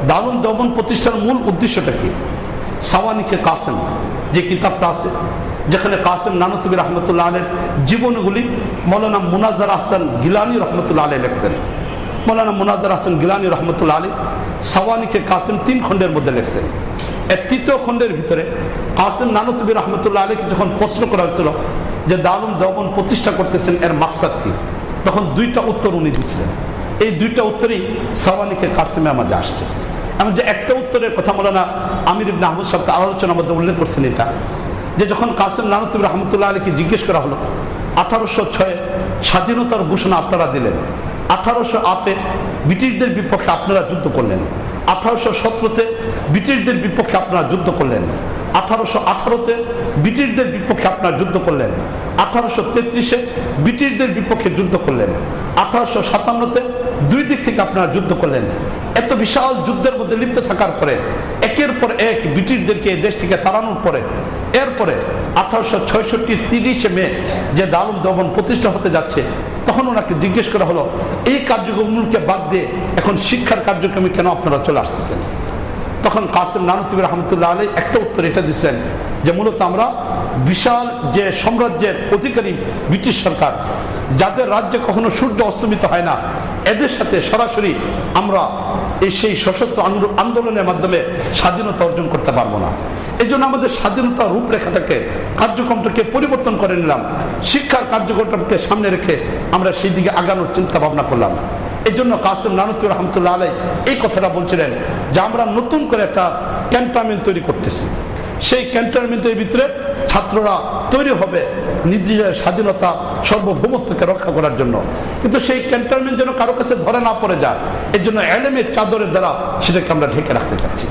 দারুল দেওবন্দ প্রতিষ্ঠার মূল উদ্দেশ্যটা কি? সাওয়ানিকে কাসেম যে কিতাবটা আছে, যেখানে কাসেম নানুতুবি রহমতুল্লাহ আলাইহির জীবনগুলি মৌলানা মুনাজ্জার আহসান গিলানী রহমতুল্লাহ আলাইহি লিখছেন। মৌলানা মুনাজ্জার আহসান গিলানী রহমতুল্লাহ আলাইহি সাওয়ানিকে কাসেম 3 খণ্ডের মধ্যে লিখছেন। এর 3য় খণ্ডের ভিতরে কাসেম নানুতুবি রহমতুল্লাহ আলাইহিকে যখন প্রশ্ন করা হয়েছিল যে দারুল দেওবন্দ প্রতিষ্ঠা করতেছেন এর মাকসাদ কি, তখন 2টা উত্তর উনি দিয়েছিলেন। এই 2টা উত্তরই সাওয়ানিকে কাসেমে আমাদের আসছে। আমি যে একটা উত্তরের কথা মৌলানা আমির ইবনে আহমদ সাহেব তার আলোচনার মধ্যে উল্লেখ করছেন, এটা যে যখন কাসেম নানুতুবি রহমতুল্লাহ আলাইহিকে জিজ্ঞেস করা হলো 1806 স্বাধীনতার ঘোষণা আপনারা দিলেন, 1808 ব্রিটিশদের বিপক্ষে আপনারা যুদ্ধ করলেন, 1817 ব্রিটিশদের বিপক্ষে আপনারা যুদ্ধ করলেন, 1818 ব্রিটিশদের বিপক্ষে আপনারা যুদ্ধ করলেন, 1833 ব্রিটিশদের বিপক্ষে যুদ্ধ করলেন, 1857 দুই দিক থেকে আপনারা যুদ্ধ করলেন। এত বিশাল যুদ্ধের মধ্যে লিপ্ত থাকার পরে একের পর এক ব্রিটিশদেরকে এই দেশ থেকে তাড়ানোর পরে এরপরে 1866 30 মে যে দারুল দেওবন্দ প্রতিষ্ঠা হতে যাচ্ছে, তখন ওনাকে জিজ্ঞেস করা হলো এই কার্যক্রমকে বাদ দিয়ে এখন শিক্ষার কার্যক্রমে কেন আপনারা চলে আসতেছেন? তখন কাসেম নানুতুবি রহমতুল্লাহ আলাইহি একটা উত্তর এটা দিচ্ছেন যে মূলত আমরা বিশাল যে সাম্রাজ্যের অধিকারী ব্রিটিশ সরকার, যাদের রাজ্যে কখনো সূর্য অস্তমিত হয় না, এদের সাথে সরাসরি আমরা সেই সশস্ত্র আন্দোলনের মাধ্যমে স্বাধীনতা অর্জন করতে পারবো না। এই জন্য আমাদের স্বাধীনতার রূপরেখাটাকে কার্যক্রমটাকে পরিবর্তন করে নিলাম, শিক্ষার কার্যক্রমটাকে সামনে রেখে আমরা সেই দিকে আগানোর চিন্তা ভাবনা করলাম। এই জন্য কাসেম নানুতুবি রহমতুল্লাহ আলাইহি এই কথাটা বলছিলেন যে আমরা নতুন করে একটা ক্যান্টনমেন্ট তৈরি করতেছি, সেই ক্যান্টনমেন্টের ভিতরে ছাত্ররা তৈরি হবে নিজের স্বাধীনতা সার্বভৌমত্বকে রক্ষা করার জন্য। কিন্তু সেই ক্যান্টনমেন্ট যেন কারো কাছে ধরে না পড়ে যায়, এর জন্য এলেমের চাদরের দ্বারা সেটাকে আমরা ঢেকে রাখতে চাচ্ছি।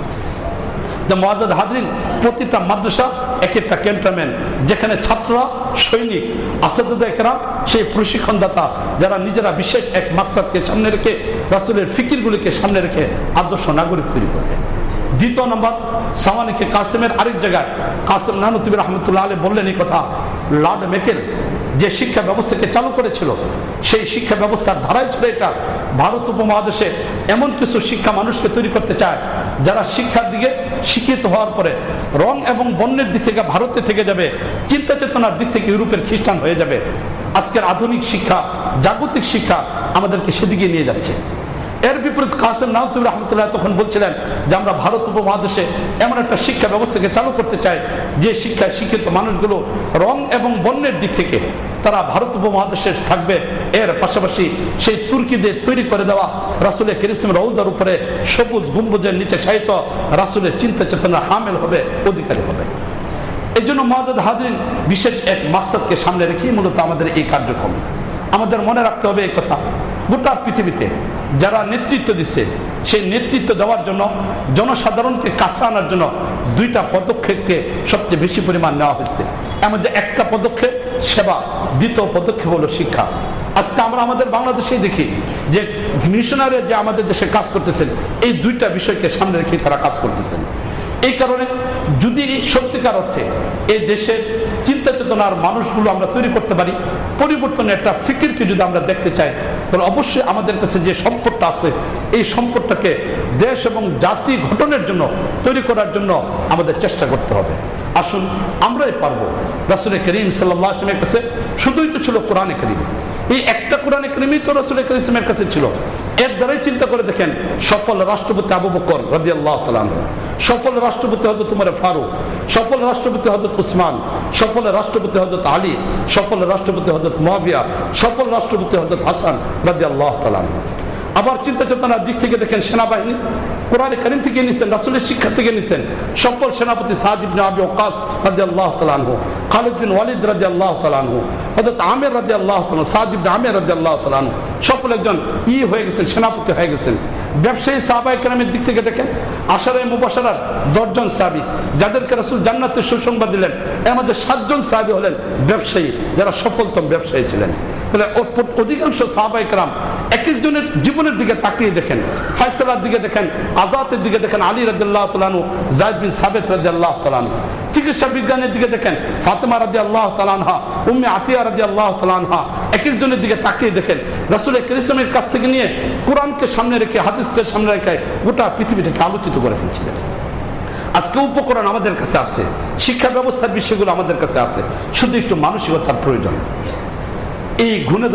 মুআজ্জাজ হাজরিন, প্রতিটা মাদ্রাসা এক একটা ক্যান্টনমেন্ট, যেখানে ছাত্ররা সৈনিক আসাদুদ্দাহ কেরাম সেই প্রশিক্ষণদাতা যারা নিজেরা বিশেষ এক মাকসাদকে সামনে রেখে রাসূলের ফিকিরগুলিকে সামনে রেখে আদর্শ নাগরিক তৈরি করবে। 2 নম্বর, সাওয়ানিকে কাসেমের আরেক জায়গায় কাসেম নানুতুবি রহমতুল্লাহ আলাইহি বললেন এই কথা, লর্ড মেকেল যে শিক্ষা ব্যবস্থাকে চালু করেছিল সেই শিক্ষা ব্যবস্থার ধারাই ছিল এটা, ভারত উপমহাদেশে এমন কিছু শিক্ষা মানুষকে তৈরি করতে চায় যারা শিক্ষার দিকে শিক্ষিত হওয়ার পরে রং এবং বর্ণের দিক থেকে ভারতে থেকে যাবে, চিন্তা চেতনার দিক থেকে ইউরোপের খ্রিস্টান হয়ে যাবে। আজকের আধুনিক শিক্ষা, জাগতিক শিক্ষা আমাদেরকে সেদিকে নিয়ে যাচ্ছে। এর বিপরীত কাসেম নানুতুবি রহমতুল্লাহ তখন বলছিলেন যে আমরা ভারত উপমহাদেশে এমন একটা শিক্ষা ব্যবস্থাকে চালু করতে চাই যে শিক্ষায় শিক্ষিত মানুষগুলো রং এবং বর্ণের দিক থেকে তারা ভারত উপমহাদেশে থাকবে, এর পাশাপাশি সেই তুর্কিদের তৈরি করে দেওয়া রাসূলের কারীম রওজার উপরে সবুজ গম্বুজের নিচে শায়িত রাসূলের চিন্তা চেতনা হামেল হবে, অধিকারী হবে। এই জন্য মুআজ্জাজ হাজরিন, বিশেষ এক মাকসাদকে সামনে রেখে মূলত আমাদের এই কার্যক্রম। আমাদের মনে রাখতে হবে এই কথা, গোটা পৃথিবীতে যারা নেতৃত্ব দিচ্ছে সেই নেতৃত্ব দেওয়ার জন্য জনসাধারণকে কাছে আনার জন্য 2টা পদক্ষেপকে সবচেয়ে বেশি পরিমাণ নেওয়া হয়েছে। এমন যে একটা পদক্ষেপ সেবা, 2য় পদক্ষেপ হলো শিক্ষা। আজকে আমরা আমাদের বাংলাদেশেই দেখি যে মিশনারি যে আমাদের দেশে কাজ করতেছেন, এই 2টা বিষয়কে সামনে রেখে তারা কাজ করতেছেন। এই কারণে যদি সত্যিকার অর্থে এই দেশের চিন্তা চেতনার মানুষগুলো আমরা তৈরি করতে পারি, পরিবর্তনের একটা ফিকিরকে যদি আমরা দেখতে চাই, তাহলে অবশ্যই আমাদের কাছে যে সম্পদটা আছে এই সম্পদটাকে দেশ এবং জাতি গঠনের জন্য তৈরি করার জন্য আমাদের চেষ্টা করতে হবে। আসুন আমরাই পারবো। রাসূলের কারীম সাল্লাল্লাহু আলাইহি ওয়াসাল্লামের কাছে শুধুই তো ছিল কোরআনে কারীম, এই একটা কোরআনে কারীমই তো রাসূলের কারীমের কাছে ছিল। এর দ্বারাই চিন্তা করে দেখেন সফল রাষ্ট্রপতি আবু বকর রাদিয়াল্লাহু তাআলা আনহু, সফল রাষ্ট্রপতি হযরত উমর ফারুক, সফল রাষ্ট্রপতি হযরত উসমান, সফল রাষ্ট্রপতি হযরত আলী, সফল রাষ্ট্রপতি হযরত মুয়াবিয়া, সফল রাষ্ট্রপতি হযরত হাসান রাদিয়াল্লাহু তাআলা আনহু। আবার চিন্তা চেতনার দিক থেকে দেখেন সেনাবাহিনী কোরআনে কারীম থেকে নিছেন, রাসূলের শিক্ষা থেকে নিছেন। সফল সেনাপতি সাদ ইবনে আবি ওয়াক্কাস রাদিয়াল্লাহু তাআলা আনহু, খালিদ বিন ওয়ালিদ রাদিয়াল্লাহু তাআলা আনহু, হযরত আমির রাদিয়াল্লাহু তাআলা, সাদ ইবনে আমির রাদিয়াল্লাহু তাআলা আনহু সফল একজন হয়ে গেছেন, সেনাপতি হয়ে গেছেন। ব্যবসায়ী সাহাবায়ে কেরামের দিক থেকে দেখেন আশারায়ে মুবাশশারার 10 জন সাহাবী যাদেরকে রাসূল জান্নাতের সুসংবাদ দিলেন, এর মধ্যে 7 জন সাহাবী হলেন ব্যবসায়ী, যারা সফলতম ব্যবসায়ী ছিলেন। তাহলে অধিকাংশ সাহাবায়ে কেরাম এক একজনের জীবনের দিকে তাকিয়ে দেখেন, ফয়সালার দিকে দেখেন, আজাতের দিকে দেখেন, আলী রাদিয়াল্লাহু তাআলা আনহু, যায়েদ বিন সাবিত রাদিয়াল্লাহু তাআলা আনহু। চিকিৎসা বিজ্ঞানের দিকে দেখেন, ফাতেমা রাদিয়াল্লাহু তাআলা আনহা, উম্মে আতিয়া রাদিয়াল্লাহু তাআলা আনহা। এক একজনের দিকে তাকিয়ে দেখেন, রাসূল কারীমের কাছ থেকে নিয়ে কোরআনকে সামনে রেখে, হাদিসকে সামনে রেখে গোটা পৃথিবীটাকে আলোকিত করে ফেলছিলেন। আজকে উপকরণ আমাদের কাছে আছে, শিক্ষা ব্যবস্থার বিষয়গুলো আমাদের কাছে আছে, শুধু একটু মানসিকতার প্রয়োজন। এই গুণে